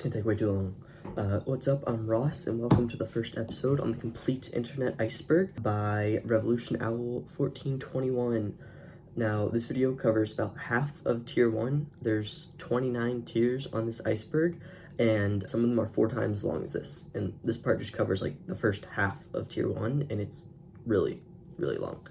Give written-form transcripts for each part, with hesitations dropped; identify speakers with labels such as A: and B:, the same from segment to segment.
A: gonna take way too long. What's up? I'm Ross, and welcome to the first episode on the Complete Internet Iceberg by Revolution Owl 1421. Now, this video covers about half of Tier 1. There's 29 tiers on this iceberg, and some of them are 4 times as long as this. And this part just covers like the first half of Tier 1, and it's really, really long.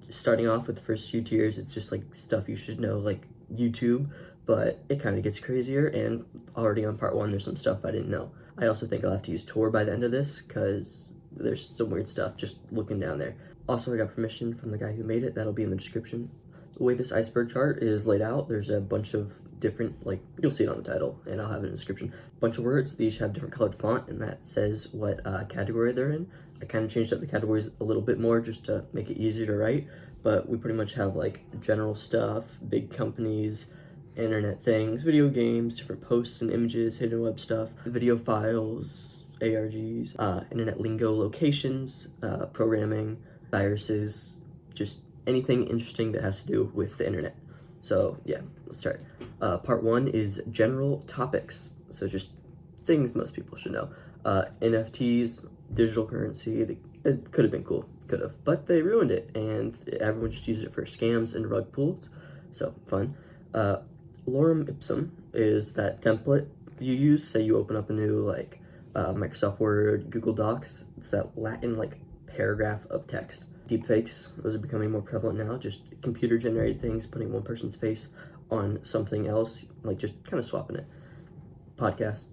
A: Starting off with the first few tiers, it's just like stuff you should know, like YouTube, but it kind of gets crazier, and already on part 1 there's some stuff I didn't know. I also think I'll have to use Tor by the end of this because there's some weird stuff just looking down there. Also, I got permission from the guy who made it. That'll be in the description. The way this iceberg chart is laid out, there's a bunch of different, like, you'll see it on the title, and I'll have it in the description. Bunch of words, they each have different colored font, and that says what category they're in. I kind of changed up the categories a little bit more just to make it easier to write, but we pretty much have like general stuff, big companies, internet things, video games, different posts and images, hidden web stuff, video files, ARGs, internet lingo, locations, programming, viruses, just anything interesting that has to do with the internet. So yeah, let's start. Part 1 is general topics. So just things most people should know. NFTs, digital currency, it could have been cool, but they ruined it, and everyone just used it for scams and rug pulls, so fun. Lorem ipsum is that template you use. Say you open up a new like Microsoft Word, Google Docs. It's that Latin like paragraph of text. Deepfakes, those are becoming more prevalent now. Just computer generated things, putting one person's face on something else, like just kind of swapping it. Podcast,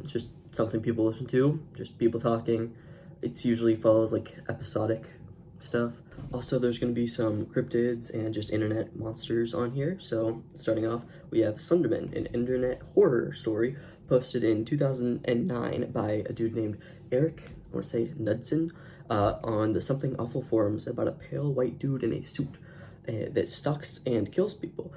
A: just something people listen to, just people talking. It's usually follows like episodic stuff. Also, there's going to be some cryptids and just internet monsters on here. So starting off, we have Sunderman, an internet horror story posted in 2009 by a dude named Eric, I want to say Knudsen, on the Something Awful forums about a pale white dude in a suit that stalks and kills people.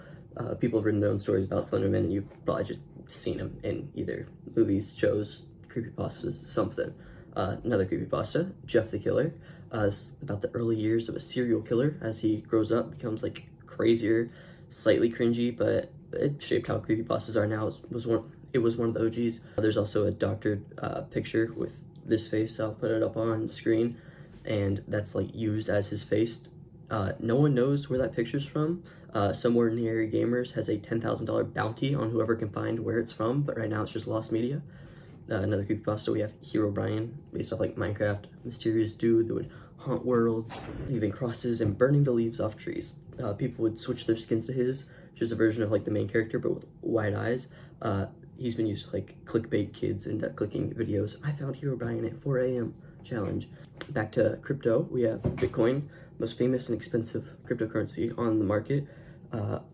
A: People have written their own stories about Slenderman, and you've probably just seen him in either movies, shows, creepypastas, something. Another creepypasta, Jeff the Killer, about the early years of a serial killer as he grows up, becomes like crazier, slightly cringy, but it shaped how creepypastas are now. It was one of the OGs. There's also a doctored picture with this face. I'll put it up on screen, and that's like used as his face. No one knows where that picture's from. Some ordinary gamers has a $10,000 bounty on whoever can find where it's from, but right now it's just lost media. Another creepypasta, we have Herobrine, based off like Minecraft, mysterious dude that would haunt worlds, leaving crosses and burning the leaves off trees. People would switch their skins to his, which is a version of like the main character, but with wide eyes. He's been used to like clickbait kids into clicking videos. I found Herobrine at 4 a.m. challenge. Back to crypto, we have Bitcoin, most famous and expensive cryptocurrency on the market.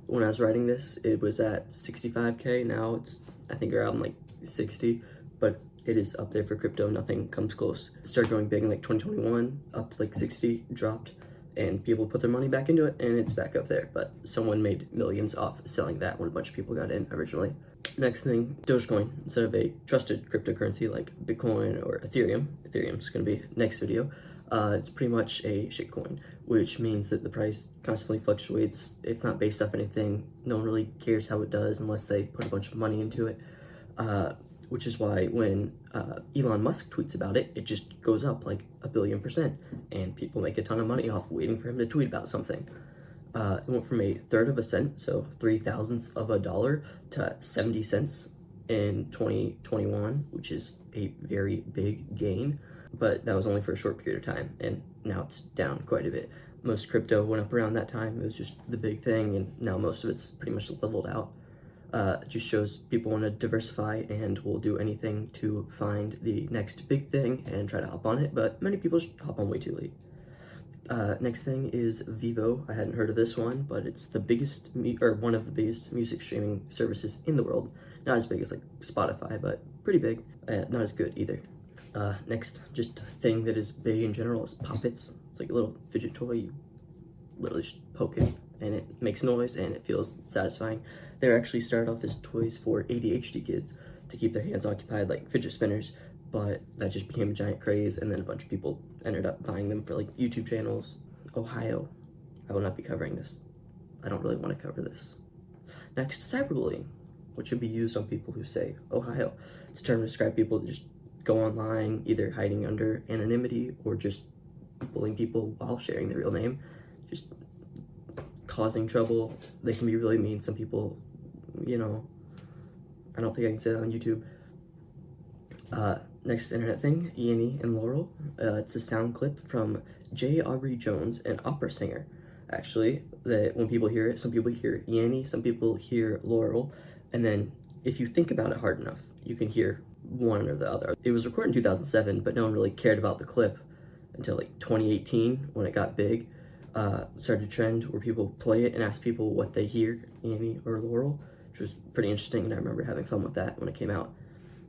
A: When I was writing this, it was at 65K. Now it's, I think, around like 60. But it is up there for crypto. Nothing comes close. It started going big in like 2021, up to like 60, dropped, and people put their money back into it, and it's back up there. But someone made millions off selling that when a bunch of people got in originally. Next thing, Dogecoin. Instead of a trusted cryptocurrency like Bitcoin or Ethereum's gonna be next video. It's pretty much a shitcoin, which means that the price constantly fluctuates. It's not based off anything. No one really cares how it does unless they put a bunch of money into it. Which is why when Elon Musk tweets about it, it just goes up like 1,000,000,000%, and people make a ton of money off waiting for him to tweet about something. It went from a third of a cent, so 0.03 of a dollar, to 70 cents in 2021, which is a very big gain, but that was only for a short period of time, and now it's down quite a bit. Most crypto went up around that time. It was just the big thing, and now most of it's pretty much leveled out. It just shows people want to diversify and will do anything to find the next big thing and try to hop on it, but many people just hop on way too late. Next thing is Vivo. I hadn't heard of this one, but it's the biggest, one of the biggest music streaming services in the world. Not as big as like Spotify, but pretty big. Not as good either. Next, just a thing that is big in general is Poppets. It's like a little fidget toy. You literally just poke it, and it makes noise, and it feels satisfying. They actually started off as toys for ADHD kids to keep their hands occupied, like fidget spinners, but that just became a giant craze, and then a bunch of people ended up buying them for like YouTube channels. Ohio, I will not be covering this. I don't really want to cover this. Next, cyberbullying. which should be used on people who say Ohio. It's a term to describe people that just go online, either hiding under anonymity or just bullying people while sharing their real name, just causing trouble. They can be really mean. Some people, you know, I don't think I can say that on YouTube. Next internet thing, Ian and Laurel. It's a sound clip from J. Aubrey Jones, an opera singer. Actually, that when people hear it, some people hear Yanny, some people hear Laurel, and then if you think about it hard enough, you can hear one or the other. It was recorded in 2007, but no one really cared about the clip until like 2018 when it got big. Started a trend where people play it and ask people what they hear, Yanny or Laurel, which was pretty interesting, and I remember having fun with that when it came out.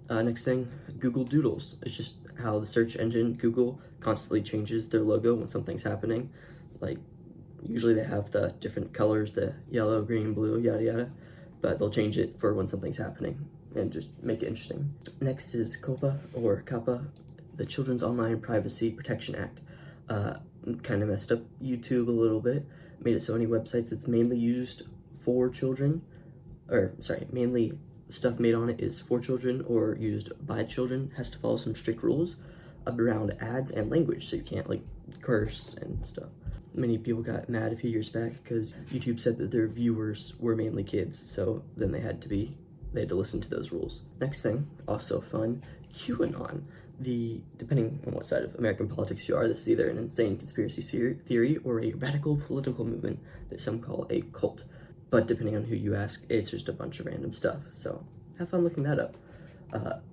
A: Next thing, Google Doodles. It's just how the search engine Google constantly changes their logo when something's happening. Like, usually they have the different colors, the yellow, green, blue, yada yada, but they'll change it for when something's happening and just make it interesting. Next is COPPA, or COPPA, the Children's Online Privacy Protection Act. Kind of messed up YouTube a little bit, made it so any websites that's mainly used for children, mainly stuff made on it is for children or used by children, has to follow some strict rules around ads and language, so you can't like curse and stuff. Many people got mad a few years back because YouTube said that their viewers were mainly kids, so then they had to listen to those rules. Next thing, also fun, QAnon. Depending on what side of American politics you are, this is either an insane conspiracy theory or a radical political movement that some call a cult. But depending on who you ask, it's just a bunch of random stuff. So have fun looking that up.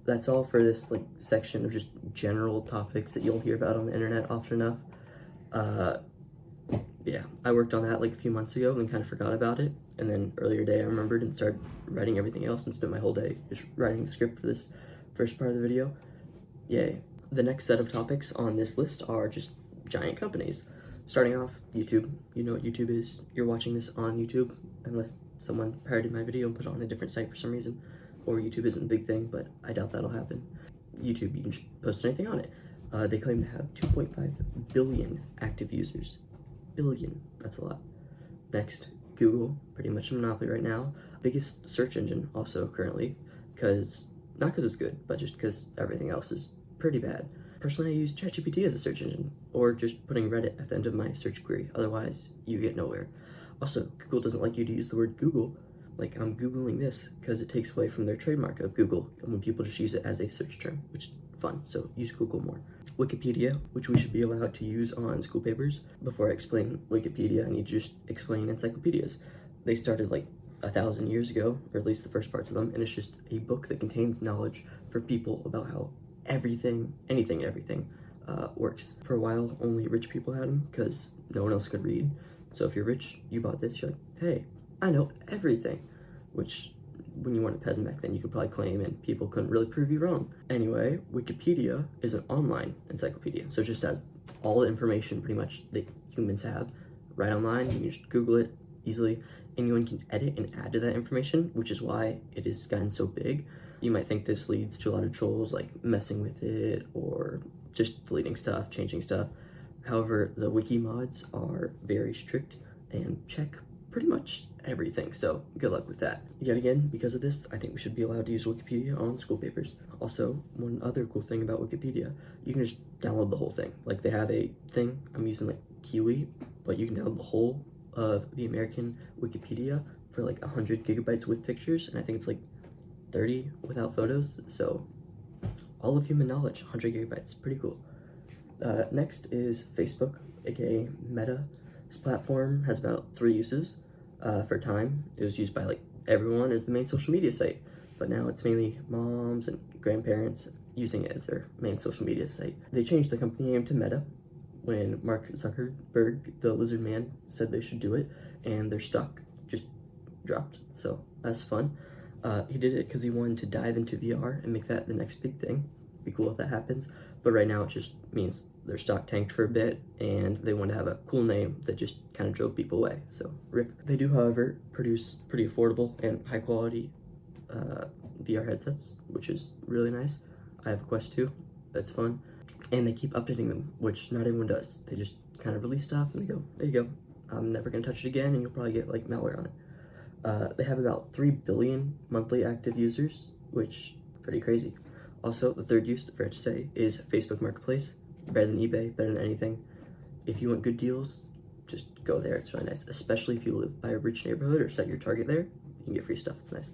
A: That's all for this like section of just general topics that you'll hear about on the internet often enough. Yeah, I worked on that like a few months ago and kind of forgot about it. And then earlier today I remembered and started writing everything else and spent my whole day just writing the script for this first part of the video. Yay. The next set of topics on this list are just giant companies. Starting off, YouTube. You know what YouTube is. You're watching this on YouTube, unless someone pirated my video and put it on a different site for some reason. Or YouTube isn't a big thing, but I doubt that'll happen. YouTube, you can just post anything on it. They claim to have 2.5 billion active users. Billion, that's a lot. Next, Google, pretty much a monopoly right now. Biggest search engine also currently, not because it's good, but just because everything else is pretty bad. Personally, I use ChatGPT as a search engine, or just putting Reddit at the end of my search query, otherwise you get nowhere. Also, Google doesn't like you to use the word Google, like I'm Googling this, because it takes away from their trademark of Google, and when people just use it as a search term, which is fun, so use Google more. Wikipedia, which we should be allowed to use on school papers. Before I explain Wikipedia, I need to just explain encyclopedias. They started like 1,000 years ago, or at least the first parts of them, and it's just a book that contains knowledge for people about how anything and everything works. For a while, only rich people had them because no one else could read. So if you're rich, you bought this, you're like, hey, I know everything. Which, when you weren't a peasant back then, you could probably claim, and people couldn't really prove you wrong. Anyway, Wikipedia is an online encyclopedia. So it just has all the information pretty much that humans have right online. You can just Google it easily. Anyone can edit and add to that information, which is why it has gotten so big. You might think this leads to a lot of trolls, like messing with it or just deleting stuff, changing stuff. However, the wiki mods are very strict and check pretty much everything, so good luck with that. Yet again, because of this, I think we should be allowed to use Wikipedia on school papers. Also, one other cool thing about Wikipedia, you can just download the whole thing. Like, they have a thing, I'm using like Kiwi, but you can download the whole of the American Wikipedia for like 100 gigabytes with pictures, and I think it's like 30 without photos, so all of human knowledge, 100 gigabytes, pretty cool. Next is Facebook, aka Meta. This platform has about 3 uses. For time, it was used by like everyone as the main social media site, but now it's mainly moms and grandparents using it as their main social media site. They changed the company name to Meta when Mark Zuckerberg, the lizard man, said they should do it, and their stock just dropped, so that's fun. He did it because he wanted to dive into VR and make that the next big thing. Be cool if that happens, but right now it just means their stock tanked for a bit and they want to have a cool name that just kind of drove people away, so rip. They do, however, produce pretty affordable and high quality VR headsets, which is really nice. I have a Quest 2, that's fun, and they keep updating them, which not everyone does. They just kind of release stuff and they go, there you go, I'm never gonna touch it again, and you'll probably get like malware on it. They have about 3 billion monthly active users, which pretty crazy. Also, the third use, fair to say, is Facebook Marketplace. Better than eBay, better than anything. If you want good deals, just go there. It's really nice, especially if you live by a rich neighborhood or set your target there. You can get free stuff. It's nice.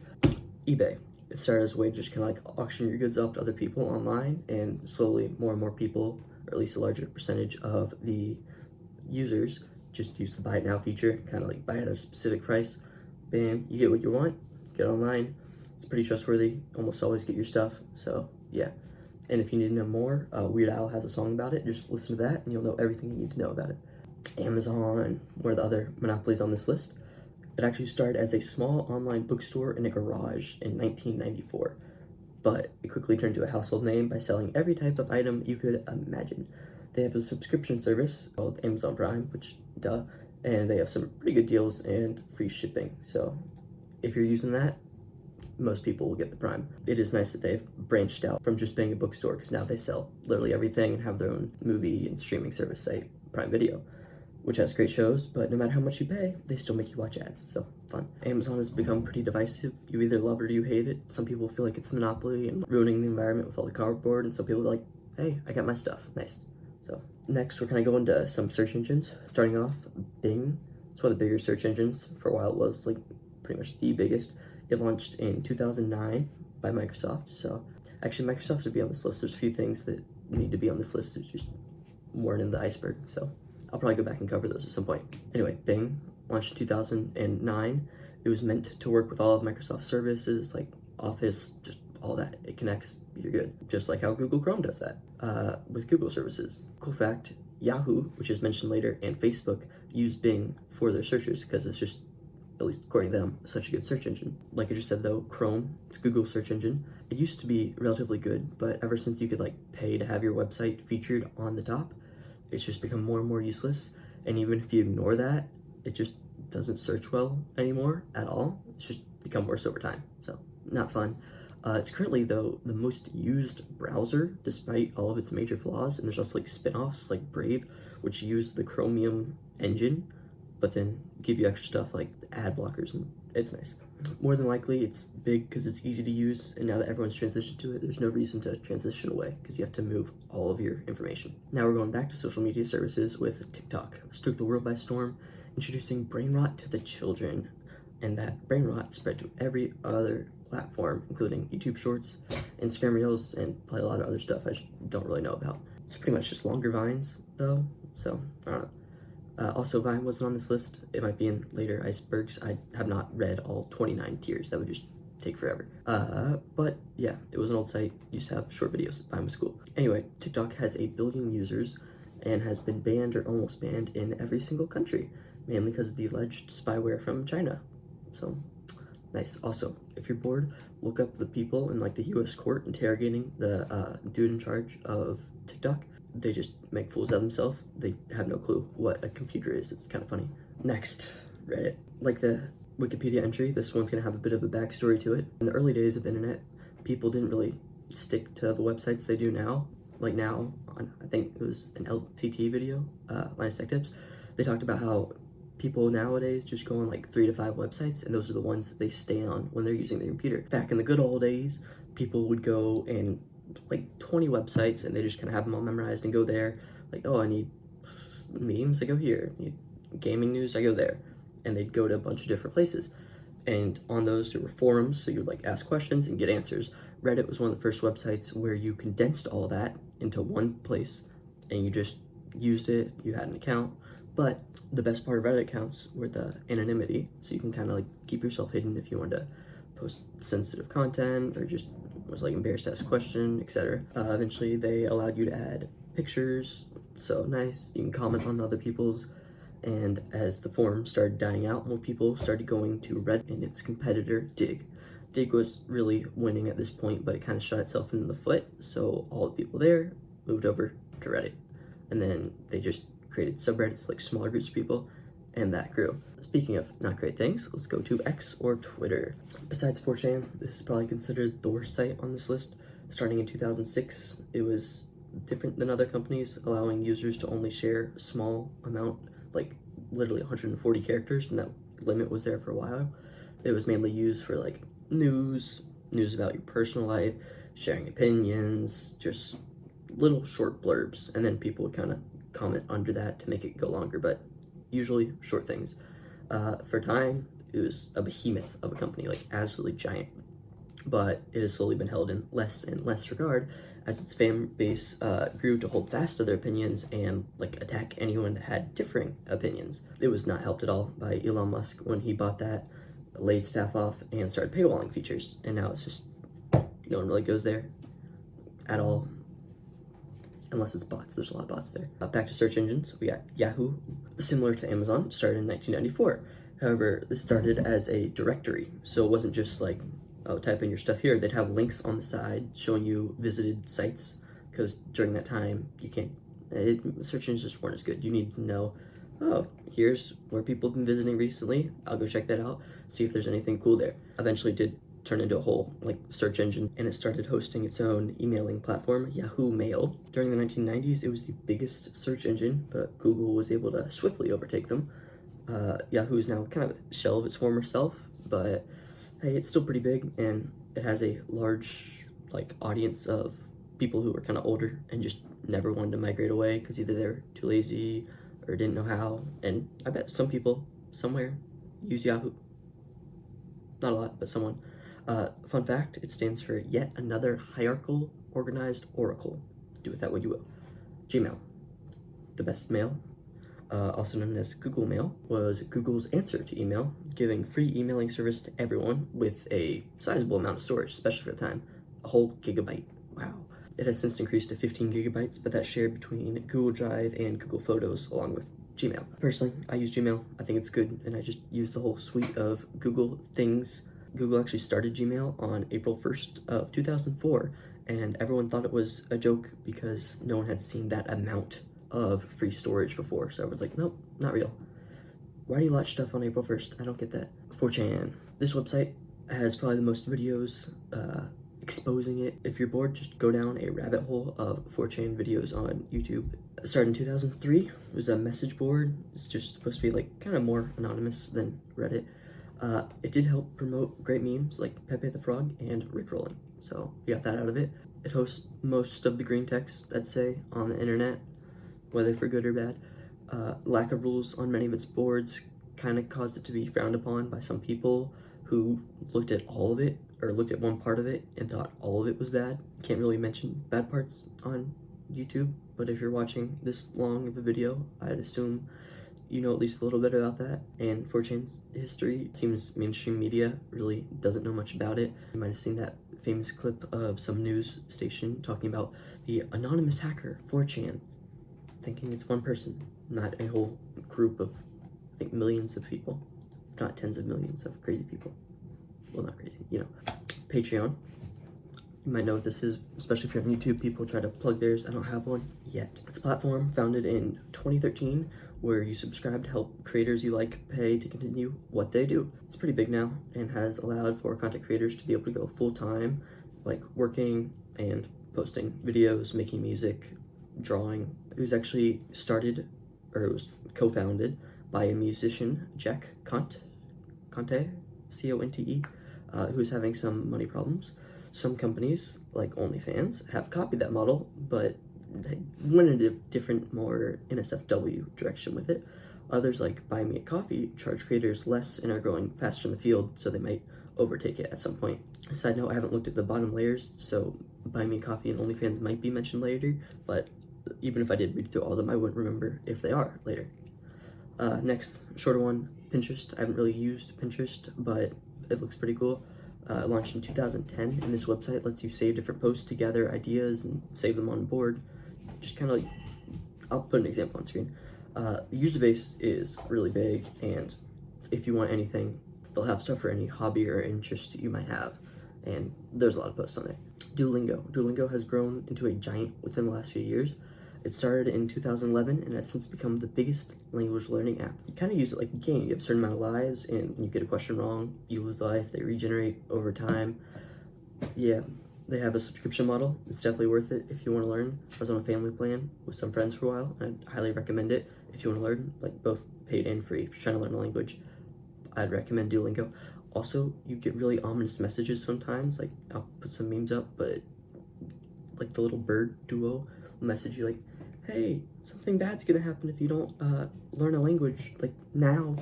A: eBay. It started as a way to just kind of like auction your goods off to other people online, and slowly more and more people, or at least a larger percentage of the users, just use the buy it now feature, kind of like buy it at a specific price. Bam, you get what you want, get online. It's pretty trustworthy, almost always get your stuff, so yeah. And if you need to know more, Weird Al has a song about it. Just listen to that and you'll know everything you need to know about it. Amazon, one of the other monopolies on this list. It actually started as a small online bookstore in a garage in 1994, but it quickly turned to a household name by selling every type of item you could imagine. They have a subscription service called Amazon Prime, which, duh, and they have some pretty good deals and free shipping. So if you're using that, most people will get the Prime. It is nice that they've branched out from just being a bookstore, because now they sell literally everything and have their own movie and streaming service site, Prime Video, which has great shows, but no matter how much you pay, they still make you watch ads, so fun. Amazon has become pretty divisive. You either love it or you hate it. Some people feel like it's a monopoly and ruining the environment with all the cardboard, and some people are like, hey, I got my stuff, nice. So next, we're kind of going to some search engines. Starting off, Bing. It's one of the bigger search engines. For a while, it was like pretty much the biggest. It launched in 2009 by Microsoft. So actually, Microsoft should be on this list. There's a few things that need to be on this list. There's just weren't in the iceberg. So I'll probably go back and cover those at some point. Anyway, Bing launched in 2009. It was meant to work with all of Microsoft services like Office, just all that. It connects, you're good. Just like how Google Chrome does that with Google services. Cool fact, Yahoo, which is mentioned later, and Facebook use Bing for their searches because it's just, at least according to them, such a good search engine. Like I just said though, Chrome, it's Google's search engine. It used to be relatively good, but ever since you could like pay to have your website featured on the top, it's just become more and more useless. And even if you ignore that, it just doesn't search well anymore at all. It's just become worse over time, so not fun. It's currently, though, the most used browser, despite all of its major flaws, and there's also like spin-offs like Brave, which use the Chromium engine, but then give you extra stuff like ad blockers, and it's nice. More than likely, it's big because it's easy to use, and now that everyone's transitioned to it, there's no reason to transition away because you have to move all of your information. Now we're going back to social media services with TikTok. This took the world by storm, introducing brain rot to the children, and that brain rot spread to every other platform, including YouTube Shorts, Instagram Reels, and probably a lot of other stuff I don't really know about. It's pretty much just longer Vines, though, so I don't know. Also, Vine wasn't on this list. It might be in later icebergs. I have not read all 29 tiers. That would just take forever. But yeah, it was an old site. Used to have short videos. Vine was cool. Anyway, TikTok has 1 billion users and has been banned or almost banned in every single country, mainly because of the alleged spyware from China. So nice. Also, if you're bored, look up the people in like the US court interrogating the dude in charge of TikTok. They just make fools of themselves. They have no clue what a computer is. It's kind of funny. Next, Reddit. Like the Wikipedia entry, this one's gonna have a bit of a backstory to it. In the early days of the internet, people didn't really stick to the websites they do now. Like now, on, I think it was an LTT video, Linus Tech Tips, they talked about how people nowadays just go on like 3 to 5 websites, and those are the ones that they stay on when they're using their computer. Back in the good old days, people would go and like 20 websites and they just kind of have them all memorized and go there. Like, oh, I need memes, I go here. I need gaming news, I go there. And they'd go to a bunch of different places. And on those, there were forums, so you would like ask questions and get answers. Reddit was one of the first websites where you condensed all that into one place and you just used it, you had an account. But the best part of Reddit accounts were the anonymity, so you can kind of like keep yourself hidden if you want to post sensitive content or just was like embarrassed to ask a question, etc. Eventually, they allowed you to add pictures, so nice. You can comment on other people's, and as the forum started dying out, more people started going to Reddit and its competitor, Dig. Dig was really winning at this point, but it kind of shot itself in the foot, so all the people there moved over to Reddit. And then they just created subreddits, like smaller groups of people, and that grew. Speaking of not great things, let's go to X or Twitter. Besides 4chan, this is probably considered the worst site on this list. Starting in 2006, it was different than other companies, allowing users to only share a small amount, like literally 140 characters, and that limit was there for a while. It was mainly used for like news about your personal life, sharing opinions, just little short blurbs, and then people would kind of comment under that to make it go longer, but usually short things. For a time, it was a behemoth of a company, like absolutely giant, but it has slowly been held in less and less regard as its fan base grew to hold fast to their opinions and like attack anyone that had differing opinions. It was not helped at all by Elon Musk when he bought that, laid staff off, and started paywalling features, and now it's just no one really goes there at all, unless it's bots. There's a lot of bots there. Back to search engines, we got Yahoo, similar to Amazon, started in 1994. However, this started as a directory, so it wasn't just like, oh, type in your stuff here. They'd have links on the side showing you visited sites, because during that time, search engines just weren't as good. You need to know, oh, here's where people have been visiting recently. I'll go check that out, see if there's anything cool there. Eventually did turn into a whole like search engine, and it started hosting its own emailing platform, Yahoo Mail. During the 1990s, it was the biggest search engine, but Google was able to swiftly overtake them. Yahoo is now kind of a shell of its former self, but hey, it's still pretty big, and it has a large like audience of people who are kind of older and just never wanted to migrate away because either they're too lazy or didn't know how. And I bet some people somewhere use Yahoo. Not a lot, but someone. Fun fact, it stands for yet another hierarchical organized oracle. Do with that what you will. Gmail, the best mail, also known as Google Mail, was Google's answer to email, giving free emailing service to everyone with a sizable amount of storage, especially for the time, a whole gigabyte. Wow. It has since increased to 15 gigabytes, but that's shared between Google Drive and Google Photos along with Gmail. Personally, I use Gmail. I think it's good, and I just use the whole suite of Google things. Google actually started Gmail on April 1st of 2004, and everyone thought it was a joke because no one had seen that amount of free storage before. So everyone's like, nope, not real. Why do you launch stuff on April 1st? I don't get that. 4chan. This website has probably the most videos exposing it. If you're bored, just go down a rabbit hole of 4chan videos on YouTube. It started in 2003. It was a message board. It's just supposed to be like kind of more anonymous than Reddit. It did help promote great memes like Pepe the Frog and Rickrolling, so we got that out of it. It hosts most of the green text, I'd say, on the internet, whether for good or bad. Lack of rules on many of its boards kind of caused it to be frowned upon by some people who looked at all of it, or looked at one part of it and thought all of it was bad. Can't really mention bad parts on YouTube, but if you're watching this long of a video, I'd assume you know at least a little bit about that. And 4chan's history, it seems mainstream media really doesn't know much about it. You might have seen that famous clip of some news station talking about the anonymous hacker 4chan, thinking it's one person, not a whole group of, I think, millions of people, if not tens of millions of crazy people. Well, not crazy, you know. Patreon. You might know what this is, especially if you're on YouTube. People try to plug theirs. I don't have one yet. It's a platform founded in 2013 where you subscribe to help creators you like pay to continue what they do. It's pretty big now and has allowed for content creators to be able to go full-time, like working and posting videos, making music, drawing. It was actually started, or it was co-founded by a musician, Jack Conte, C-O-N-T-E, who was having some money problems. Some companies, like OnlyFans, have copied that model, but they went in a different, more NSFW direction with it. Others, like Buy Me a Coffee, charge creators less and are growing faster in the field, so they might overtake it at some point. Side note, I haven't looked at the bottom layers, so Buy Me a Coffee and OnlyFans might be mentioned later, but even if I did read through all of them, I wouldn't remember if they are later. Next, shorter one, Pinterest. I haven't really used Pinterest, but it looks pretty cool. Launched in 2010, and this website lets you save different posts to gather ideas and save them on board. Just kind of like, I'll put an example on screen. The user base is really big, and if you want anything, they'll have stuff for any hobby or interest you might have, and there's a lot of posts on there. Duolingo has grown into a giant within the last few years. It started in 2011 and has since become the biggest language learning app. You kind of use it like a game. You have a certain amount of lives, and when you get a question wrong, you lose the life. They regenerate over time. Yeah, they have a subscription model. It's definitely worth it if you want to learn. I was on a family plan with some friends for a while, and I'd highly recommend it if you want to learn, like both paid and free. If you're trying to learn a language, I'd recommend Duolingo. Also, you get really ominous messages sometimes. Like, I'll put some memes up, but like the little bird duo will message you like, hey, something bad's gonna happen if you don't learn a language like now.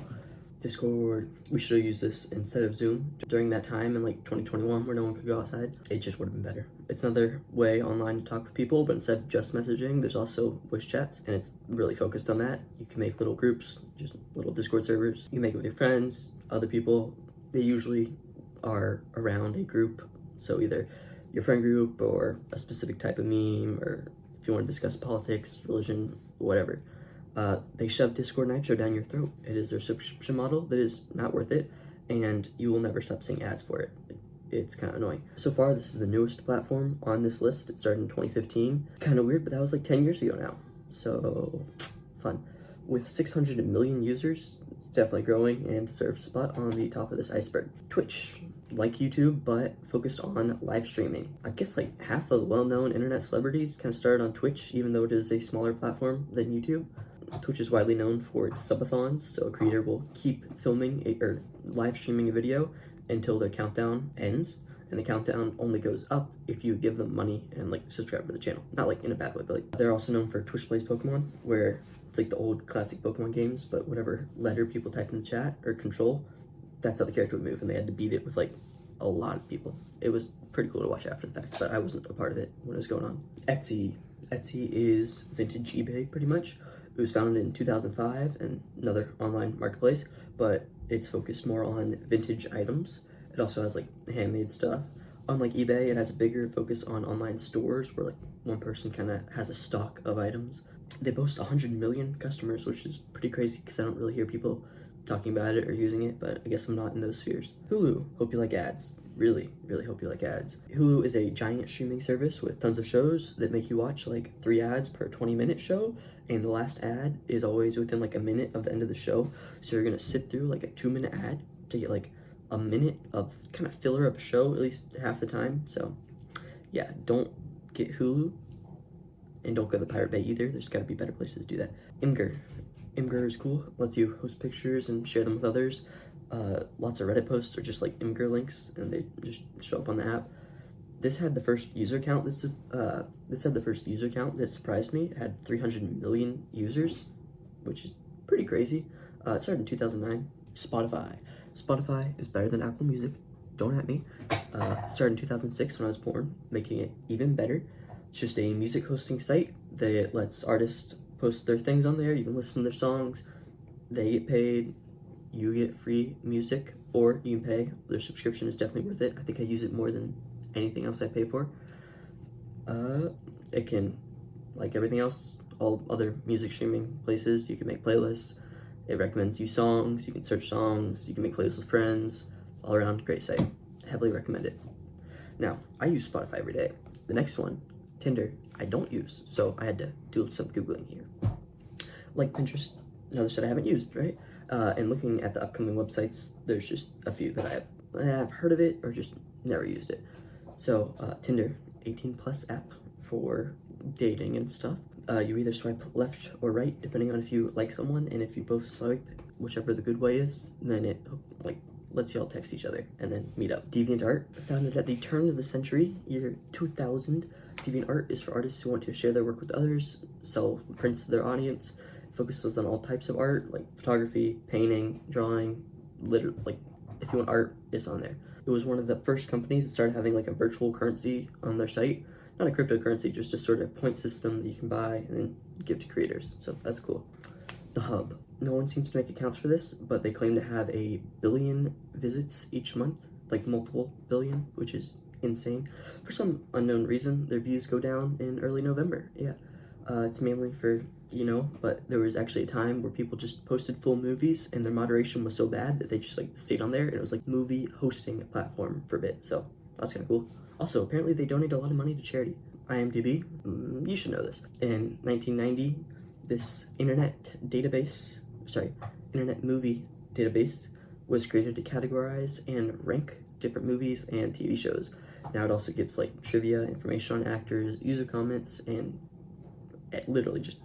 A: Discord, we should have used this instead of Zoom during that time in like 2021 where no one could go outside. It just would have been better. It's another way online to talk with people, but instead of just messaging, there's also voice chats, and it's really focused on that. You can make little groups, just little Discord servers. You make it with your friends, other people. They usually are around a group, so either your friend group or a specific type of meme, or if you want to discuss politics, religion, whatever. They shove Discord Nitro down your throat. It is their subscription model that is not worth it, and you will never stop seeing ads for it. It's kind of annoying. So far, this is the newest platform on this list. It started in 2015. Kind of weird, but that was like 10 years ago now. So, fun. With 600 million users, it's definitely growing and deserves a spot on the top of this iceberg. Twitch, like YouTube, but focused on live streaming. I guess like half of the well-known internet celebrities kind of started on Twitch, even though it is a smaller platform than YouTube. Twitch is widely known for its subathons, so a creator will keep filming or live streaming a video until their countdown ends, and the countdown only goes up if you give them money and like subscribe to the channel. Not like in a bad way, but like they're also known for Twitch Plays Pokemon, where it's like the old classic Pokemon games, but whatever letter people type in the chat or control, that's how the character would move, and they had to beat it with like a lot of people. It was pretty cool to watch after the fact, but I wasn't a part of it when it was going on. Etsy is vintage eBay pretty much. It was founded in 2005 and another online marketplace, but it's focused more on vintage items. It also has like handmade stuff. Unlike eBay, it has a bigger focus on online stores where like one person kind of has a stock of items. They boast 100 million customers, which is pretty crazy because I don't really hear people talking about it or using it, but I guess I'm not in those spheres. Hulu, hope you like ads. Really, really hope you like ads. Hulu is a giant streaming service with tons of shows that make you watch like 3 ads per 20-minute show, and the last ad is always within like a minute of the end of the show. So you're gonna sit through like a 2-minute ad to get like a minute of kind of filler of a show, at least half the time. So yeah, don't get Hulu, and don't go to the Pirate Bay either. There's gotta be better places to do that. Imgur is cool, lets you post pictures and share them with others. Lots of Reddit posts are just like Imgur links, and they just show up on the app. This had the first user count. This had the first user count that surprised me. It had 300 million users, which is pretty crazy. It started in 2009. Spotify is better than Apple Music. Don't at me. It started in 2006 when I was born, making it even better. It's just a music hosting site that lets artists post their things on there. You can listen to their songs. They get paid. You get free music, or you can pay. Their subscription is definitely worth it. I think I use it more than anything else I pay for. It can, like everything else, all other music streaming places, you can make playlists. It recommends you songs. You can search songs. You can make playlists with friends. All around great site. Heavily recommend it. Now, I use Spotify every day. The next one, Tinder, I don't use, so I had to do some Googling here. Like Pinterest, another site I haven't used, right? And looking at the upcoming websites, there's just a few that I have heard of it or just never used it. So Tinder, 18 plus app for dating and stuff. You either swipe left or right depending on if you like someone, and if you both swipe whichever the good way is, then it like lets you all text each other and then meet up. DeviantArt, founded at the turn of the century, year 2000. DeviantArt is for artists who want to share their work with others, sell prints to their audience. Focuses on all types of art, like photography, painting, drawing, like if you want art, it's on there. It was one of the first companies that started having like a virtual currency on their site. Not a cryptocurrency, just a sort of point system that you can buy and then give to creators. So that's cool. The Hub. No one seems to make accounts for this, but they claim to have 1 billion visits each month, like multiple billion, which is insane. For some unknown reason, their views go down in early November. Yeah. It's mainly for, but there was actually a time where people just posted full movies and their moderation was so bad that they just like stayed on there, and it was like movie hosting platform for a bit. So that's kind of cool. Also, apparently they donate a lot of money to charity. IMDb, you should know this. In 1990, this internet movie database was created to categorize and rank different movies and TV shows. Now it also gives like trivia, information on actors, user comments, and literally just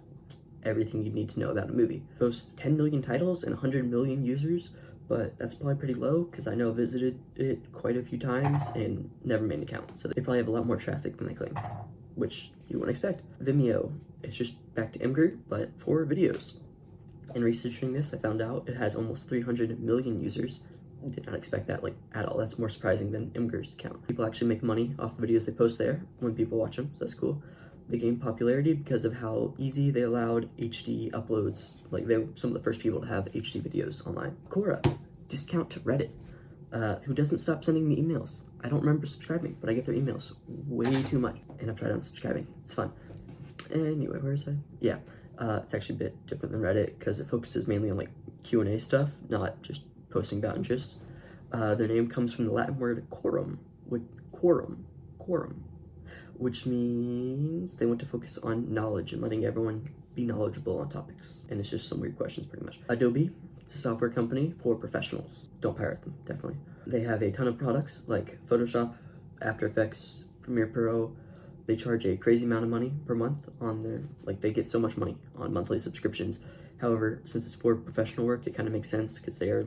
A: everything you need to know about a movie. Boasts 10 million titles and 100 million users, but that's probably pretty low because I know I visited it quite a few times and never made an account. So they probably have a lot more traffic than they claim, which you wouldn't expect. Vimeo, it's just back to ICEBERG, but for videos. In researching this, I found out it has almost 300 million users. Did not expect that at all. That's more surprising than ICEBERG's account. People actually make money off the videos they post there when people watch them, so that's cool. They gained popularity because of how easy they allowed HD uploads. Like, they were some of the first people to have HD videos online. Quora, discount to Reddit. Who doesn't stop sending me emails. I don't remember subscribing, but I get their emails way too much, and I've tried unsubscribing. It's fun. Anyway, where is I? Yeah, it's actually a bit different than Reddit because it focuses mainly on Q&A stuff, not just posting about interests. Their name comes from the Latin word quorum, which means they want to focus on knowledge and letting everyone be knowledgeable on topics. And it's just some weird questions, pretty much. Adobe, it's a software company for professionals. Don't pirate them, definitely. They have a ton of products like Photoshop, After Effects, Premiere Pro. They charge a crazy amount of money per month on their, they get so much money on monthly subscriptions. However, since it's for professional work, it kind of makes sense because they are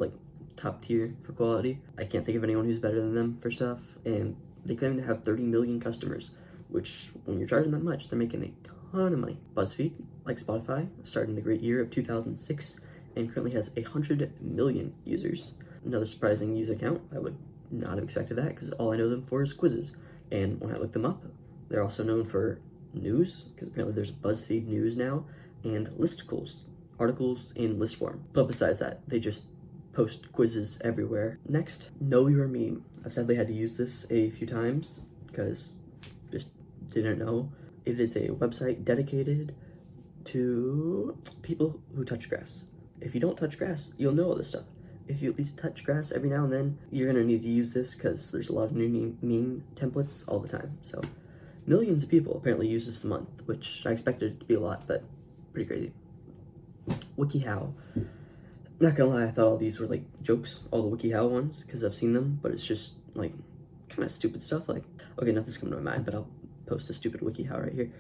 A: top tier for quality. I can't think of anyone who's better than them for stuff, and they claim to have 30 million customers, which when you're charging that much, they're making a ton of money. BuzzFeed, like Spotify, started in the great year of 2006 and currently has 100 million users. Another surprising user count. I would not have expected that because all I know them for is quizzes. And when I looked them up, they're also known for news, because apparently there's BuzzFeed News now, and listicles, articles in list form. But besides that, they just post quizzes everywhere. Next, Know Your Meme. I've sadly had to use this a few times because just didn't know. It is a website dedicated to people who touch grass. If you don't touch grass, you'll know all this stuff. If you at least touch grass every now and then, you're gonna need to use this because there's a lot of new meme templates all the time. So millions of people apparently use this a month, which I expected it to be a lot, but pretty crazy. WikiHow. Not gonna lie, I thought all these were jokes, all the WikiHow ones, because I've seen them, but it's just kind of stupid stuff. Okay, nothing's coming to my mind, but I'll post a stupid WikiHow right here.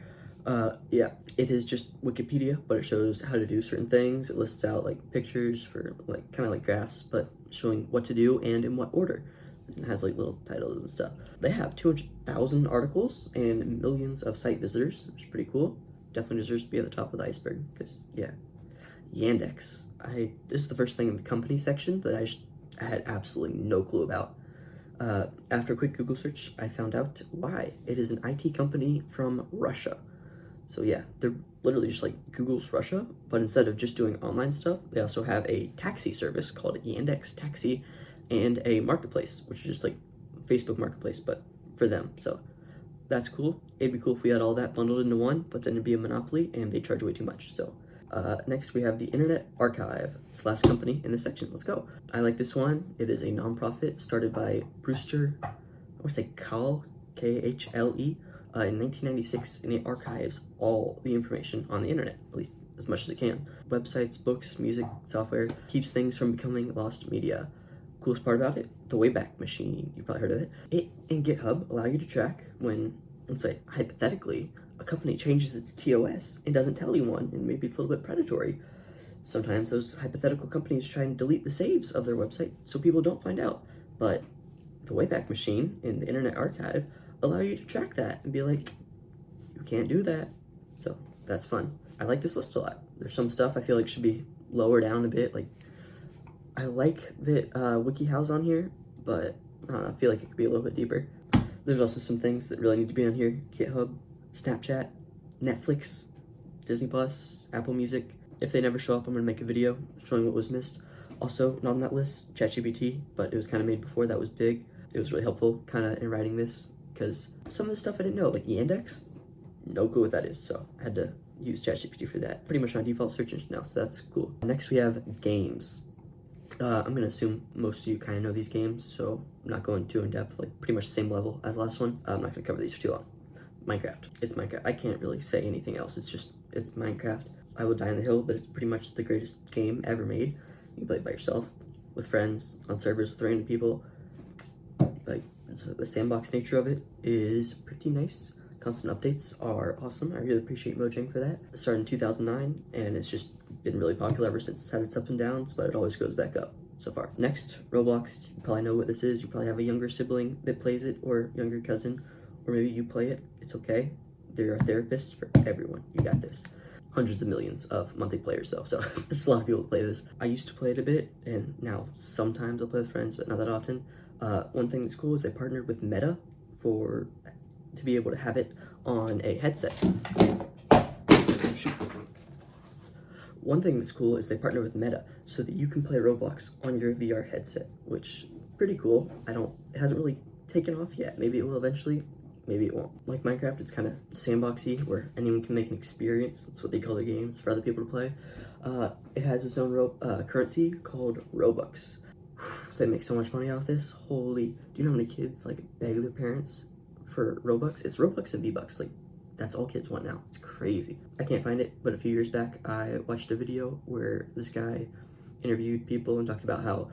A: Yeah, it is just Wikipedia, but it shows how to do certain things. It lists out pictures for kind of like graphs, but showing what to do and in what order. It has little titles and stuff. They have 200,000 articles and millions of site visitors, which is pretty cool. Definitely deserves to be at the top of the iceberg, because yeah. Yandex. This is the first thing in the company section that I had absolutely no clue about. After a quick Google search, I found out why. It is an IT company from Russia. So yeah, they're literally just Google's Russia, but instead of just doing online stuff, they also have a taxi service called Yandex Taxi and a marketplace, which is just Facebook Marketplace, but for them. So that's cool. It'd be cool if we had all that bundled into one, but then it'd be a monopoly and they charge way too much. So next we have the Internet Archive. It's the last company in this section. Let's go. I like this one. It is a nonprofit started by Brewster, I want to say Kahle, K-H-L-E, in 1996, and it archives all the information on the internet, at least as much as it can. Websites, books, music, software, keeps things from becoming lost media. Coolest part about it, the Wayback Machine. You've probably heard of it. It and GitHub allow you to track when, let's say, hypothetically, a company changes its TOS and doesn't tell anyone, and maybe it's a little bit predatory. Sometimes those hypothetical companies try and delete the saves of their website so people don't find out. But the Wayback Machine and the Internet Archive allow you to track that and be like, you can't do that. So that's fun. I like this list a lot. There's some stuff I feel should be lower down a bit. I like that WikiHow's on here, but I don't know, I feel it could be a little bit deeper. There's also some things that really need to be on here. GitHub, Snapchat, Netflix, Disney Plus, Apple Music. If they never show up, I'm gonna make a video showing what was missed. Also, not on that list, ChatGPT, but it was kind of made before. That was big. It was really helpful kind of in writing this, because some of the stuff I didn't know, Yandex, no clue what that is, so I had to use ChatGPT for that. Pretty much my default search engine now, so that's cool. Next we have games. I'm gonna assume most of you kind of know these games, so I'm not going too in depth, pretty much the same level as the last one. I'm not gonna cover these for too long. Minecraft. It's Minecraft. I can't really say anything else. It's Minecraft. I will die on the hill that it's pretty much the greatest game ever made. You can play it by yourself, with friends, on servers with random people. So the sandbox nature of it is pretty nice. Constant updates are awesome. I really appreciate Mojang for that. It started in 2009, and it's just been really popular ever since. It's had its ups and downs, but it always goes back up. so far. Next, Roblox. You probably know what this is. You probably have a younger sibling that plays it, or younger cousin, or maybe you play it. It's okay. There are therapists for everyone. You got this. Hundreds of millions of monthly players though, so there's a lot of people that play this. I used to play it a bit, and now sometimes I'll play with friends, but not that often. One thing that's cool is they partnered with Meta to be able to have it on a headset. One thing that's cool is they partner with Meta so that you can play Roblox on your VR headset, which is pretty cool. It hasn't really taken off yet. Maybe it will eventually, maybe it won't. Like Minecraft, it's kind of sandboxy where anyone can make an experience. That's what they call their games for other people to play. It has its own currency called Robux. They make so much money off this. Holy, do you know how many kids like beg their parents for Robux? It's Robux and V-Bucks. Like, that's all kids want now. It's crazy. I can't find it, but a few years back, I watched a video where this guy interviewed people and talked about how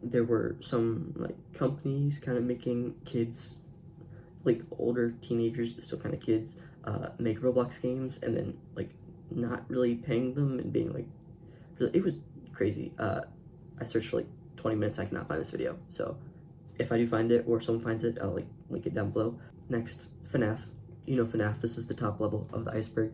A: there were some like companies kind of making kids, like older teenagers, but still kind of kids, make Roblox games and then like not really paying them and being like, it was crazy. I searched for like 20 minutes, I cannot find this video. So if I do find it or someone finds it, I'll like link it down below. Next, FNAF. You know FNAF, this is the top level of the iceberg.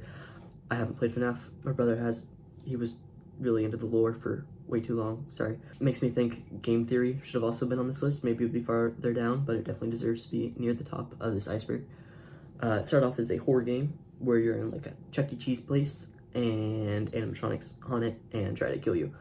A: I haven't played FNAF, my brother has. He was really into the lore for way too long, sorry. It makes me think Game Theory should have also been on this list. Maybe it would be farther down, but it definitely deserves to be near the top of this iceberg. It started off as a horror game where you're in like a Chuck E. Cheese place and animatronics haunt it and try to kill you.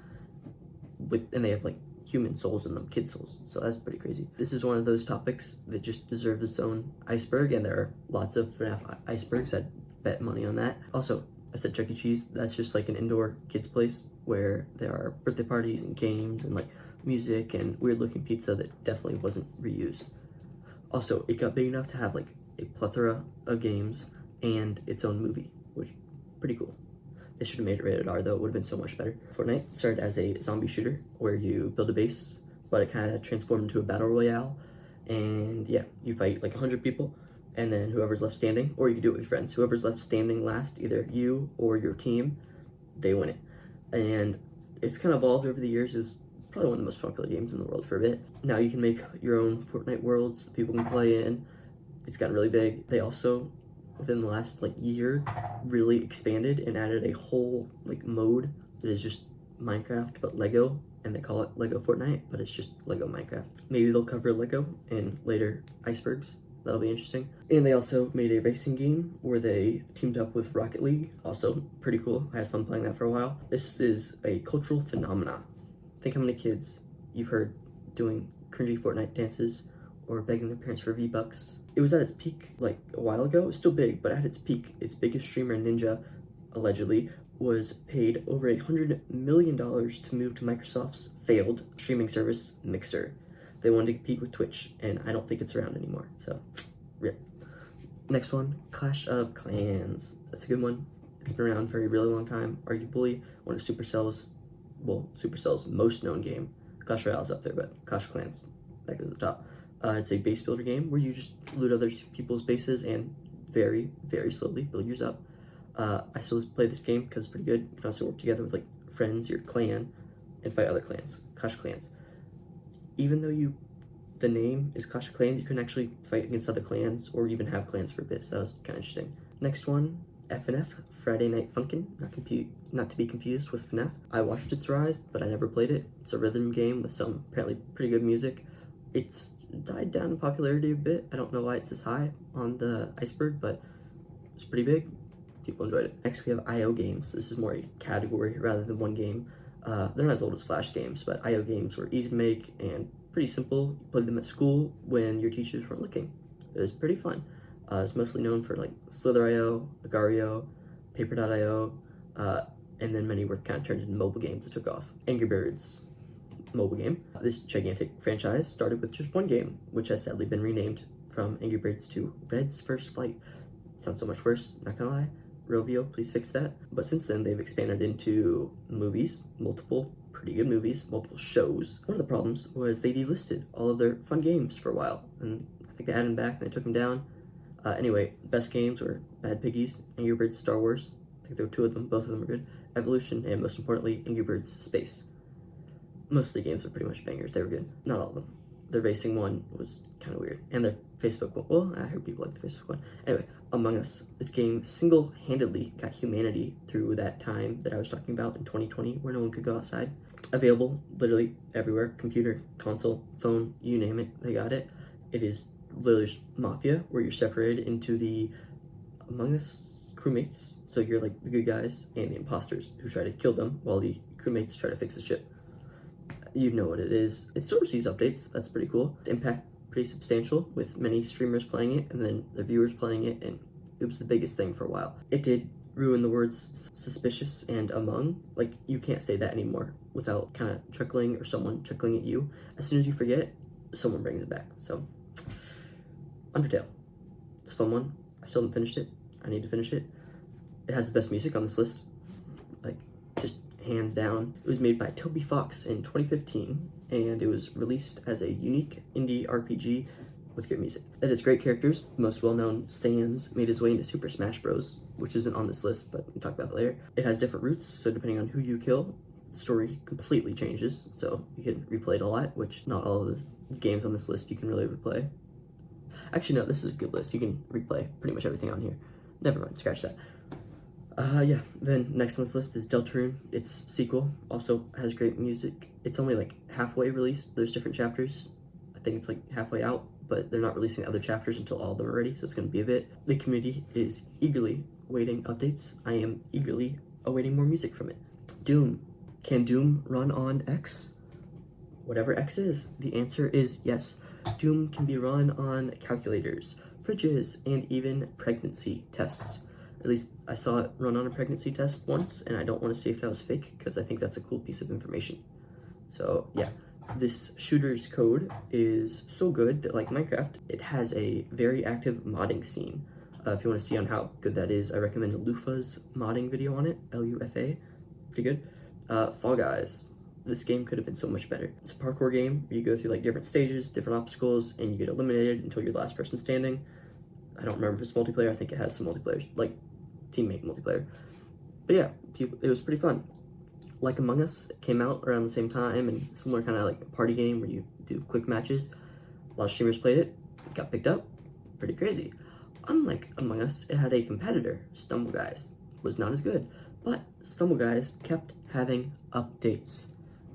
A: And they have like human souls in them, kid souls, so that's pretty crazy. This is one of those topics that just deserve its own iceberg, and there are lots of FNAF icebergs. I'd bet money on that. Also, I said Chuck E. Cheese, that's just like an indoor kids place where there are birthday parties and games and like music and weird looking pizza that definitely wasn't reused. Also, it got big enough to have like a plethora of games and its own movie, which is pretty cool. They should have made it rated R though, it would have been so much better. Fortnite started as a zombie shooter where you build a base, but it kind of transformed into a battle royale. And yeah, you fight like 100 people and then whoever's left standing, or you can do it with your friends. Whoever's left standing last, either you or your team, they win it. And it's kind of evolved over the years. It's probably one of the most popular games in the world for a bit. Now you can make your own Fortnite worlds that people can play in. It's gotten really big. They also, within the last like year, really expanded and added a whole like mode that is just Minecraft but Lego, and they call it Lego Fortnite, but it's just Lego Minecraft. Maybe they'll cover Lego in later icebergs. That'll be interesting. And they also made a racing game where they teamed up with Rocket League. Also pretty cool. I had fun playing that for a while. This is a cultural phenomenon. Think how many kids you've heard doing cringy Fortnite dances or begging their parents for V-Bucks. It was at its peak like a while ago. It was still big, but at its peak, its biggest streamer, Ninja, allegedly, was paid over $100 million to move to Microsoft's failed streaming service, Mixer. They wanted to compete with Twitch, and I don't think it's around anymore, so rip. Next one, Clash of Clans. That's a good one. It's been around for a really long time. Arguably one of Supercell's most known game. Clash Royale's up there, but Clash of Clans, that goes at the top. It's a base builder game where you just loot other people's bases and very, very slowly build yours up. I still play this game because it's pretty good. You can also work together with like friends, your clan, and fight other clans. Clash of Clans. Even though the name is Clash of Clans, you can actually fight against other clans or even have clans for bits. That was kind of interesting. Next one, FNF, Friday Night Funkin', not to be confused with FNAF. I watched its rise, but I never played it. It's a rhythm game with some apparently pretty good music. It's died down in popularity a bit. I don't know why it's this high on the iceberg, but it's pretty big. People enjoyed it. Next, we have IO games. This is more a category rather than one game. They're not as old as Flash games, but IO games were easy to make and pretty simple. You played them at school when your teachers weren't looking. It was pretty fun. It's mostly known for like Slither.io, Agario, Paper.io, and then many were kind of turned into mobile games that took off. Angry Birds mobile game. This gigantic franchise started with just one game, which has sadly been renamed from Angry Birds to Red's First Flight. Sounds so much worse, not gonna lie. Rovio, please fix that. But since then, they've expanded into movies, multiple pretty good movies, multiple shows. One of the problems was they delisted all of their fun games for a while, and I think they added them back and they took them down. Anyway, best games were Bad Piggies, Angry Birds Star Wars. I think there were two of them, both of them were good. Evolution, and most importantly, Angry Birds Space. most of the games were pretty much bangers. They were good. Not all of them. The racing one was kind of weird. And the Facebook one, well, I heard people like the Facebook one. Anyway, Among Us. This game single-handedly got humanity through that time that I was talking about in 2020 where no one could go outside. Available literally everywhere. Computer, console, phone, you name it, they got it. It is literally just Mafia, where you're separated into the Among Us crewmates. So you're like the good guys and the imposters who try to kill them while the crewmates try to fix the ship. You know what it is. It still receives updates. That's pretty cool. Its impact pretty substantial with many streamers playing it and then the viewers playing it, and it was the biggest thing for a while. It did ruin the words suspicious and among. Like, you can't say that anymore without kind of trickling or someone trickling at you. As soon as you forget, someone brings it back. So, Undertale. It's a fun one. I still haven't finished it. I need to finish it. It has the best music on this list. Like, just hands down. It was made by Toby Fox in 2015, and it was released as a unique indie RPG with good music. It has great characters. The most well-known, Sans, made his way into Super Smash Bros., which isn't on this list, but we'll talk about that later. It has different routes, so depending on who you kill, the story completely changes, so you can replay it a lot, which not all of the games on this list you can really replay. Actually, no, this is a good list. You can replay pretty much everything on here. Never mind, scratch that. Yeah, then next on this list is Deltarune. Its sequel also has great music. It's only like halfway released. There's different chapters. I think it's like halfway out, but they're not releasing other chapters until all of them are ready, so it's going to be a bit. The community is eagerly awaiting updates. I am eagerly awaiting more music from it. Doom. Can Doom run on X? Whatever X is. The answer is yes. Doom can be run on calculators, fridges, and even pregnancy tests. At least I saw it run on a pregnancy test once, and I don't want to see if that was fake, because I think that's a cool piece of information. So yeah, this shooter's code is so good that, like Minecraft, it has a very active modding scene. If you want to see on how good that is, I recommend Lufa's modding video on it, Lufa, pretty good. Fall Guys. This game could have been so much better. It's a parkour game where you go through like different stages, different obstacles, and you get eliminated until you're the last person standing. I don't remember if it's multiplayer. I think it has some multiplayer, like teammate multiplayer. But yeah, it was pretty fun. Like Among Us, it came out around the same time, and similar kind of like party game where you do quick matches. A lot of streamers played it, got picked up, pretty crazy. Unlike Among Us, it had a competitor, Stumble Guys. Was not as good, but Stumble Guys kept having updates,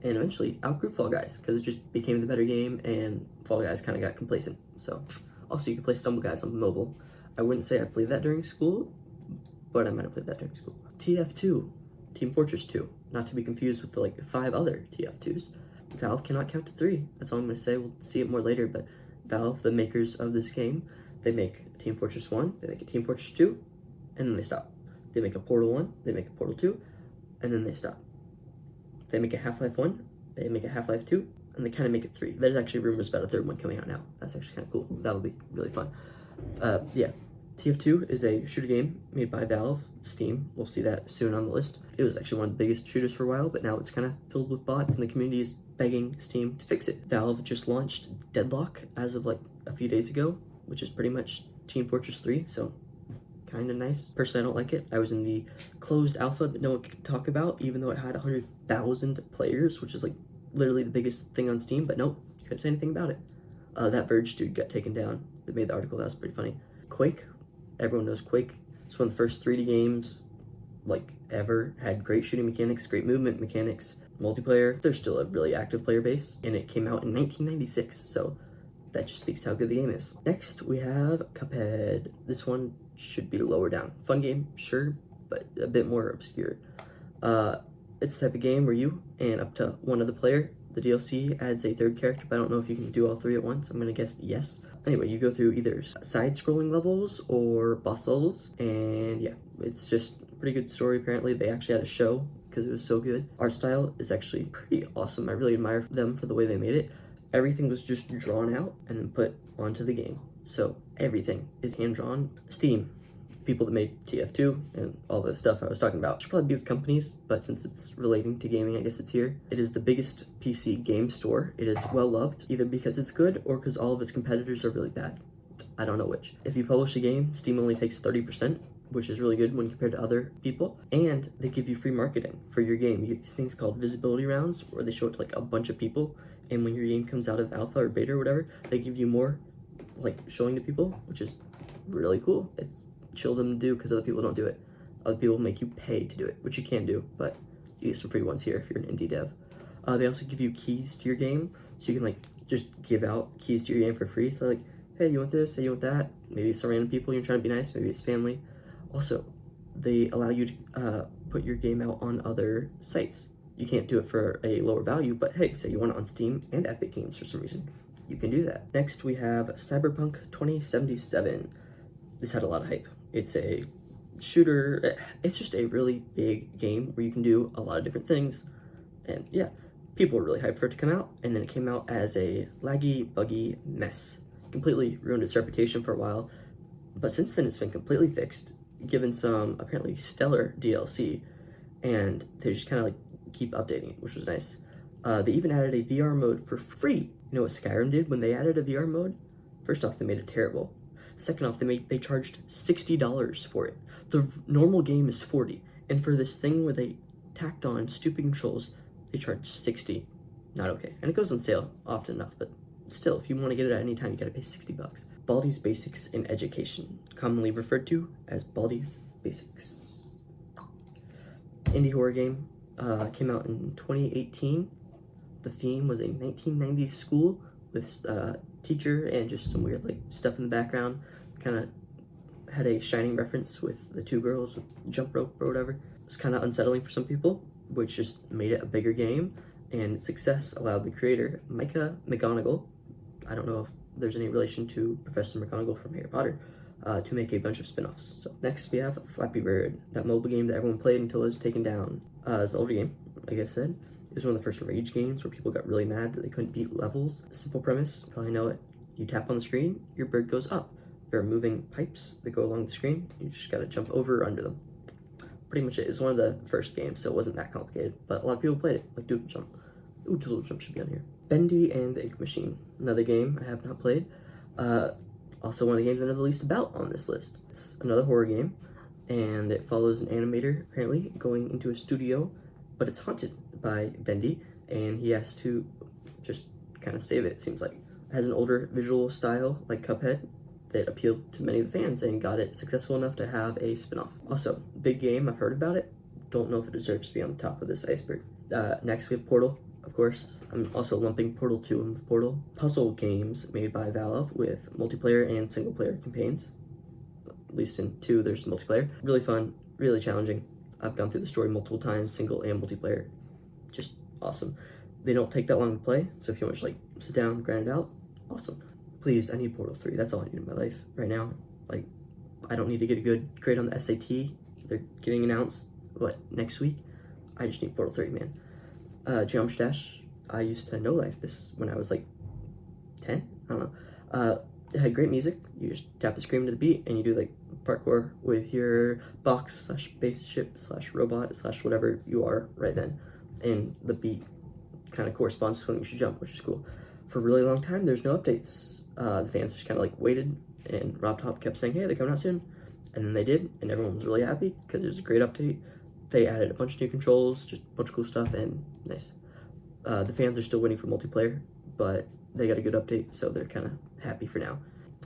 A: and eventually outgrew Fall Guys because it just became the better game, and Fall Guys kind of got complacent. So, also you can play Stumble Guys on mobile. I wouldn't say I played that during school, but I might have played that during school. TF2, Team Fortress 2, not to be confused with the like 5 other TF2s. Valve cannot count to 3. That's all I'm going to say. We'll see it more later, but Valve, the makers of this game, they make Team Fortress 1, they make a Team Fortress 2, and then they stop. They make a Portal 1, they make a Portal 2, and then they stop. They make a Half-Life 1, they make a Half-Life 2, and they kind of make it 3. There's actually rumors about a third one coming out now. That's actually kind of cool. That'll be really fun. Yeah, TF2 is a shooter game made by Valve, Steam. We'll see that soon on the list. It was actually one of the biggest shooters for a while, but now it's kind of filled with bots, and the community is begging Steam to fix it. Valve just launched Deadlock as of like a few days ago, which is pretty much Team Fortress 3, so kind of nice. Personally, I don't like it. I was in the closed alpha that no one could talk about, even though it had 100,000 players, which is like literally the biggest thing on Steam, but nope, couldn't say anything about it. That Verge dude got taken down. They made the article. That was pretty funny. Quake. Everyone knows Quake. It's one of the first 3D games like ever. Had great shooting mechanics, great movement mechanics, multiplayer. There's still a really active player base, and it came out in 1996, so that just speaks to how good the game is. Next, we have Cuphead. This one should be lower down. Fun game, sure, but a bit more obscure. It's the type of game where you and up to one other player, the DLC adds a third character, but I don't know if you can do all 3 at once. I'm gonna guess yes. Anyway, you go through either side-scrolling levels or boss levels, and yeah, it's just a pretty good story. Apparently, they actually had a show because it was so good. Art style is actually pretty awesome. I really admire them for the way they made it. Everything was just drawn out and then put onto the game. So everything is hand-drawn. Steam, people that made TF2 and all the stuff I was talking about. Should probably be with companies, but since it's relating to gaming, I guess it's here. It is the biggest PC game store. It is well loved, either because it's good or because all of its competitors are really bad. I don't know which. If you publish a game, Steam only takes 30%, which is really good when compared to other people. And they give you free marketing for your game. You get these things called visibility rounds, where they show it to like a bunch of people, and when your game comes out of alpha or beta or whatever, they give you more like showing to people, which is really cool. It's chill them to do because other people don't do it. Other people make you pay to do it, which you can do, but you get some free ones here if you're an indie dev. They also give you keys to your game, so you can like just give out keys to your game for free. So like, hey, you want this? Hey, you want that? Maybe it's some random people you're trying to be nice. Maybe it's family. Also, they allow you to put your game out on other sites. You can't do it for a lower value, but hey, say you want it on Steam and Epic Games for some reason, you can do that. Next, we have Cyberpunk 2077. This had a lot of hype. It's a shooter. It's just a really big game where you can do a lot of different things. And yeah, people were really hyped for it to come out, and then it came out as a laggy, buggy mess. Completely ruined its reputation for a while, but since then it's been completely fixed, given some apparently stellar DLC, and they just kind of like keep updating it, which was nice. They even added a VR mode for free. You know what Skyrim did when they added a VR mode? First off, they made it terrible. Second off, they charged $60 for it. The normal game is $40, and for this thing where they tacked on stupid controls, they charged $60. Not okay. And it goes on sale often enough, but still, if you want to get it at any time, you gotta pay $60. Baldi's Basics in Education, commonly referred to as Baldi's Basics. Indie horror game, came out in 2018. The theme was a 1990s school with a teacher and just some weird like stuff in the background. Kind of had a Shining reference with the two girls with jump rope or whatever. It was kind of unsettling for some people, which just made it a bigger game, and its success allowed the creator, Micah McGonagall, I don't know if there's any relation to Professor McGonagall from Harry Potter, to make a bunch of spin-offs. So next we have Flappy Bird, that mobile game that everyone played until it was taken down. It's an older game, like I said. It was one of the first rage games where people got really mad that they couldn't beat levels. Simple premise, you probably know it. You tap on the screen, your bird goes up. There are moving pipes that go along the screen. You just gotta jump over or under them. Pretty much it. It's one of the first games, so it wasn't that complicated, but a lot of people played it, like Doodle Jump. Ooh, Doodle Jump should be on here. Bendy and the Ink Machine, another game I have not played. Also one of the games I know the least about on this list. It's another horror game, and it follows an animator, apparently, going into a studio, but it's haunted by Bendy, and he has to just kind of save it, it seems like. It has an older visual style, like Cuphead, that appealed to many of the fans and got it successful enough to have a spin-off. Also, big game, I've heard about it. Don't know if it deserves to be on the top of this iceberg. Next we have Portal, of course. I'm also lumping Portal 2 in with Portal. Puzzle games made by Valve with multiplayer and single-player campaigns. At least in 2 there's multiplayer. Really fun, really challenging. I've gone through the story multiple times, single and multiplayer. Just awesome. They don't take that long to play, so if you want to just like sit down, grind it out, awesome. Please, I need Portal 3. That's all I need in my life right now. Like, I don't need to get a good grade on the SAT. They're getting announced, what, next week? I just need Portal 3, man. Geometry Dash, I used to know life this when I was like 10, I don't know. It had great music. You just tap the screen to the beat and you do like parkour with your box slash spaceship slash robot slash whatever you are right then. And the beat kind of corresponds to when you should jump, which is cool. For a really long time, there's no updates. The fans just kind of like waited, and Rob Top kept saying, hey, they're coming out soon. And then they did, and everyone was really happy because it was a great update. They added a bunch of new controls, just a bunch of cool stuff, and nice. The fans are still waiting for multiplayer, but they got a good update, so they're kind of happy for now.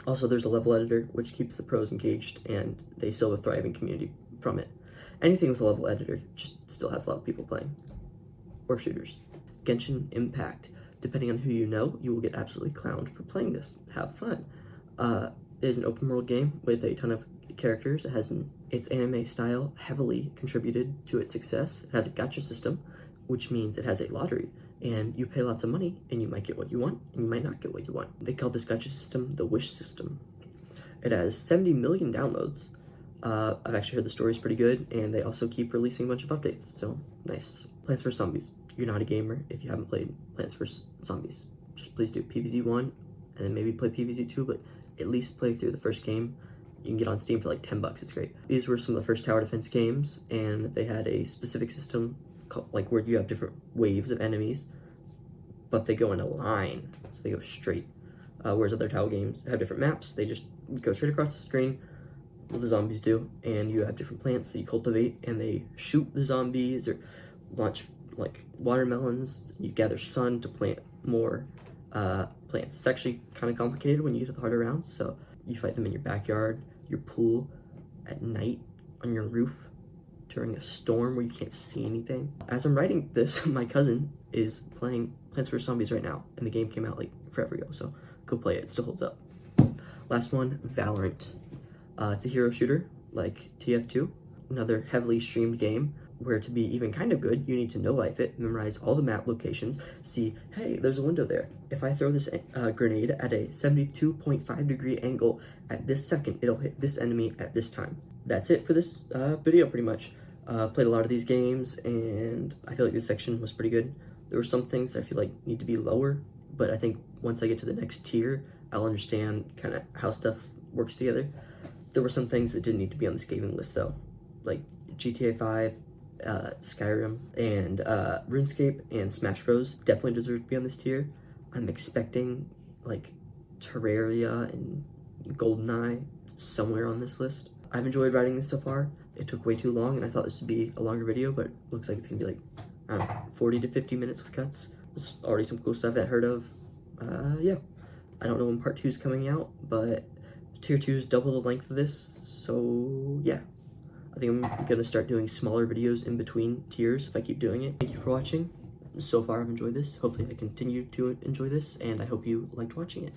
A: Also, there's a level editor, which keeps the pros engaged, and they still have a thriving community from it. Anything with a level editor just still has a lot of people playing. Or shooters. Genshin Impact. Depending on who you know, you will get absolutely clowned for playing this. Have fun. It is an open world game with a ton of characters. It has its anime style heavily contributed to its success. It has a gacha system, which means it has a lottery. And you pay lots of money, and you might get what you want, and you might not get what you want. They call this gacha system the Wish system. It has 70 million downloads. I've actually heard the story's pretty good, and they also keep releasing a bunch of updates, so nice. Plants vs. Zombies. You're not a gamer if you haven't played Plants vs. Zombies. Just please do PvZ 1, and then maybe play PvZ 2, but at least play through the first game. You can get on Steam for like $10, it's great. These were some of the first tower defense games, and they had a specific system called, like where you have different waves of enemies, but they go in a line, so they go straight. Whereas other tower games have different maps, they just go straight across the screen, what the zombies do, and you have different plants that you cultivate, and they shoot the zombies or launch like watermelons. You gather sun to plant more plants. It's actually kind of complicated when you get to the harder rounds, so you fight them in your backyard, your pool, at night, on your roof, during a storm where you can't see anything. As I'm writing this, my cousin is playing Plants vs. Zombies right now, and the game came out like forever ago, so go play it, it still holds up. Last one, Valorant. It's a hero shooter, like TF2, another heavily streamed game where to be even kind of good, you need to no-life it, memorize all the map locations, see, hey, there's a window there. If I throw this grenade at a 72.5 degree angle at this second, it'll hit this enemy at this time. That's it for this video, pretty much. Played a lot of these games, and I feel like this section was pretty good. There were some things that I feel like need to be lower, but I think once I get to the next tier, I'll understand kind of how stuff works together. There were some things that didn't need to be on this gaming list, though, like GTA 5, Skyrim, and RuneScape and Smash Bros. Definitely deserve to be on this tier. I'm expecting like Terraria and GoldenEye somewhere on this list. I've enjoyed writing this so far. It took way too long, and I thought this would be a longer video, but it looks like it's gonna be like, I don't know, 40 to 50 minutes with cuts. There's already some cool stuff I've heard of. Yeah. I don't know when part 2 is coming out, but tier 2 is double the length of this, so yeah. I think I'm gonna start doing smaller videos in between tiers if I keep doing it. Thank you for watching. So far I've enjoyed this. Hopefully I continue to enjoy this, and I hope you liked watching it.